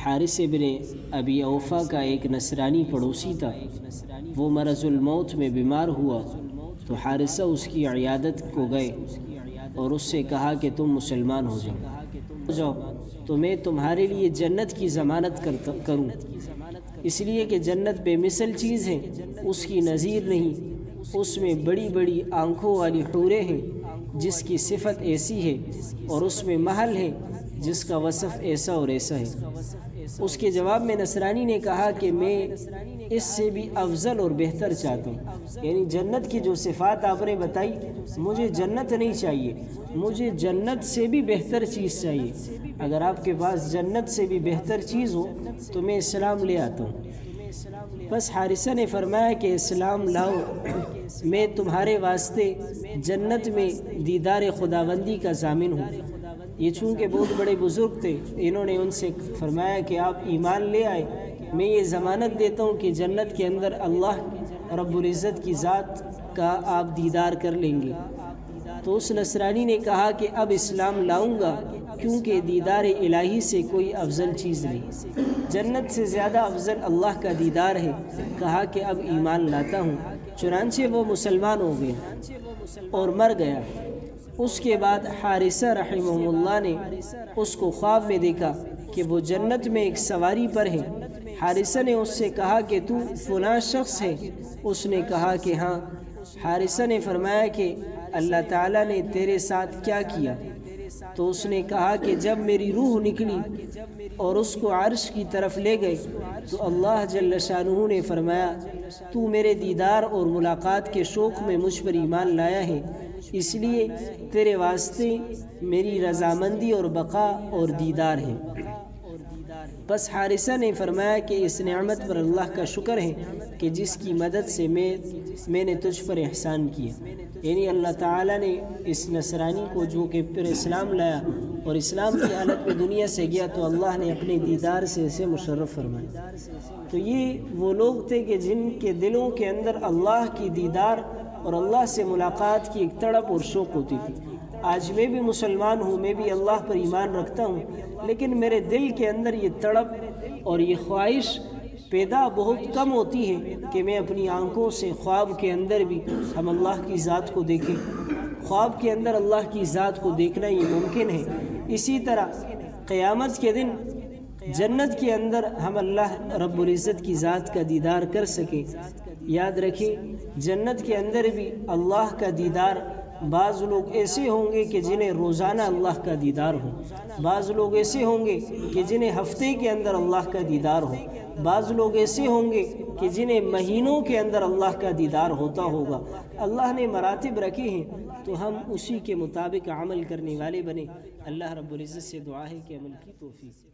حارث بن ابی اوفا کا ایک نصرانی پڑوسی تھا، وہ مرض الموت میں بیمار ہوا تو حارثہ اس کی عیادت کو گئے اور اس سے کہا کہ تم مسلمان ہو جاؤ تو میں تمہارے لیے جنت کی ضمانت کروں، اس لیے کہ جنت بے مثل چیز ہے، اس کی نظیر نہیں، اس میں بڑی بڑی آنکھوں والی حوریں ہیں جس کی صفت ایسی ہے، اور اس میں محل ہے جس کا وصف ایسا اور ایسا ہے۔ اس کے جواب میں نصرانی نے کہا کہ میں اس سے بھی افضل اور بہتر چاہتا ہوں، یعنی جنت کی جو صفات آپ نے بتائی، مجھے جنت نہیں چاہیے، مجھے جنت سے بھی بہتر چیز چاہیے۔ اگر آپ کے پاس جنت سے بھی بہتر چیز ہو تو میں اسلام لے آتا ہوں۔ بس حارثہ نے فرمایا کہ اسلام لاؤ، میں تمہارے واسطے جنت میں دیدار خداوندی کا ضامن ہوں۔ یہ چونکہ بہت بڑے بزرگ تھے، انہوں نے ان سے فرمایا کہ آپ ایمان لے آئے، میں یہ ضمانت دیتا ہوں کہ جنت کے اندر اللہ رب العزت کی ذات کا آپ دیدار کر لیں گے۔ تو اس نصرانی نے کہا کہ اب اسلام لاؤں گا، کیونکہ دیدار الہی سے کوئی افضل چیز نہیں، جنت سے زیادہ افضل اللہ کا دیدار ہے۔ کہا کہ اب ایمان لاتا ہوں، چنانچہ وہ مسلمان ہو گیا اور مر گیا۔ اس کے بعد حارثہ رحمہ اللہ نے اس کو خواب میں دیکھا کہ وہ جنت میں ایک سواری پر ہے۔ حارثہ نے اس سے کہا کہ تو فلاں شخص ہے؟ اس نے کہا کہ ہاں۔ حارثہ نے فرمایا کہ اللہ تعالیٰ نے تیرے ساتھ کیا کیا؟ تو اس نے کہا کہ جب میری روح نکلی اور اس کو عرش کی طرف لے گئے تو اللہ جل شانہ نے فرمایا تو میرے دیدار اور ملاقات کے شوق میں مجھ پر ایمان لایا ہے، اس لیے تیرے واسطے میری رضامندی اور بقا اور دیدار ہے۔ بس حارثہ نے فرمایا کہ اس نعمت پر اللہ کا شکر ہے کہ جس کی مدد سے میں نے تجھ پر احسان کیا، یعنی اللہ تعالیٰ نے اس نصرانی کو جو کہ پھر اسلام لایا اور اسلام کی حالت میں دنیا سے گیا تو اللہ نے اپنے دیدار سے اسے مشرف فرمایا۔ تو یہ وہ لوگ تھے کہ جن کے دلوں کے اندر اللہ کی دیدار اور اللہ سے ملاقات کی ایک تڑپ اور شوق ہوتی تھی۔ آج میں بھی مسلمان ہوں، میں بھی اللہ پر ایمان رکھتا ہوں، لیکن میرے دل کے اندر یہ تڑپ اور یہ خواہش پیدا بہت کم ہوتی ہے کہ میں اپنی آنکھوں سے خواب کے اندر بھی ہم اللہ کی ذات کو دیکھیں۔ خواب کے اندر اللہ کی ذات کو دیکھنا یہ ممکن ہے۔ اسی طرح قیامت کے دن جنت کے اندر ہم اللہ رب العزت کی ذات کا دیدار کر سکیں۔ یاد رکھیں، جنت کے اندر بھی اللہ کا دیدار، بعض لوگ ایسے ہوں گے کہ جنہیں روزانہ اللہ کا دیدار ہو، بعض لوگ ایسے ہوں گے کہ جنہیں ہفتے کے اندر اللہ کا دیدار ہو، بعض لوگ ایسے ہوں گے کہ جنہیں مہینوں کے اندر اللہ کا دیدار ہوتا ہوگا۔ اللہ نے مراتب رکھے ہیں تو ہم اسی کے مطابق عمل کرنے والے بنیں۔ اللہ رب العزت سے دعا ہے کہ عمل کی توفیق۔